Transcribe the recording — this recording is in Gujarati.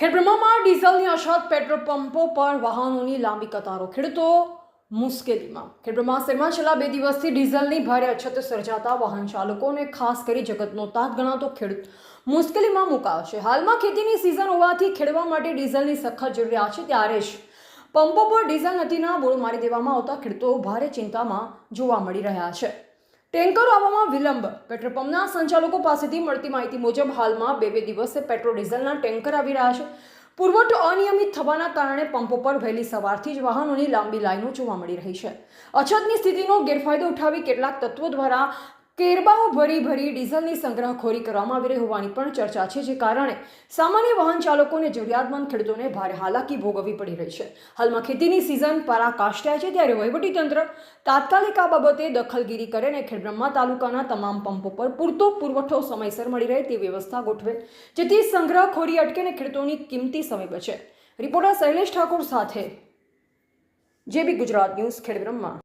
ખેડબ્રહ્મામાં ડીઝલની અછત, પેટ્રોલ પંપો પર વાહનોની લાંબી કતારો, ખેડૂતો મુશ્કેલીમાં. ખેડબ્રહ્મા શહેરમાં છેલ્લા 2 દિવસથી ડીઝલની ભારે અછત સર્જાતા વાહન ચાલકોને ખાસ કરી જગતનો તાત ગણાતો ખેડૂત મુશ્કેલીમાં મુકાયો છે. હાલમાં ખેતીની સિઝન હોવાથી ખેડવા માટે ડીઝલની સખત જરૂરિયાત છે, ત્યારે જ પંપો પર ડીઝલ નથીના બોર્ડ મારી દેવામાં આવતા ખેડૂતો ભારે ચિંતામાં જોવા મળી રહ્યા છે. ટેન્કરો આવવામાં વિલંબ. પેટ્રોલ પંપના સંચાલકો પાસેથી મળતી માહિતી મુજબ હાલમાં 2 દિવસે પેટ્રોલ ડીઝલના ટેન્કર આવી રહ્યા છે. પુરવઠો અનિયમિત થવાના કારણે પંપો પર વહેલી સવારથી જ વાહનોની લાંબી લાઈનો જોવા મળી રહી છે. અછતની સ્થિતિનો ગેરફાયદો ઉઠાવી કેટલાક તત્વો દ્વારા કેરબાઓ ભરી ડીઝલની સંગ્રહખોરી કરવામાં આવી રહી હોવાની પણ ચર્ચા છે, જે કારણે સામાન્ય વાહન ચાલકોને જરૂરિયાતમંદ ખેડૂતોને ભારે હાલાકી ભોગવવી પડી રહી છે. હાલમાં ખેતીની સિઝન પરાકાષ્ઠા છે, ત્યારે વહીવટીતંત્ર તાત્કાલિક આ બાબતે દખલગીરી કરે અને ખેડબ્રહ્મા તાલુકાના તમામ પંપો પર પૂરતો પુરવઠો સમયસર મળી રહે તે વ્યવસ્થા ગોઠવે, જેથી સંગ્રહખોરી અટકે અને ખેડૂતોની કિંમતી સમય બચે. રિપોર્ટર શૈલેષ ઠાકોર સાથે જેબી ગુજરાત ન્યૂઝ, ખેડબ્રહ્મા.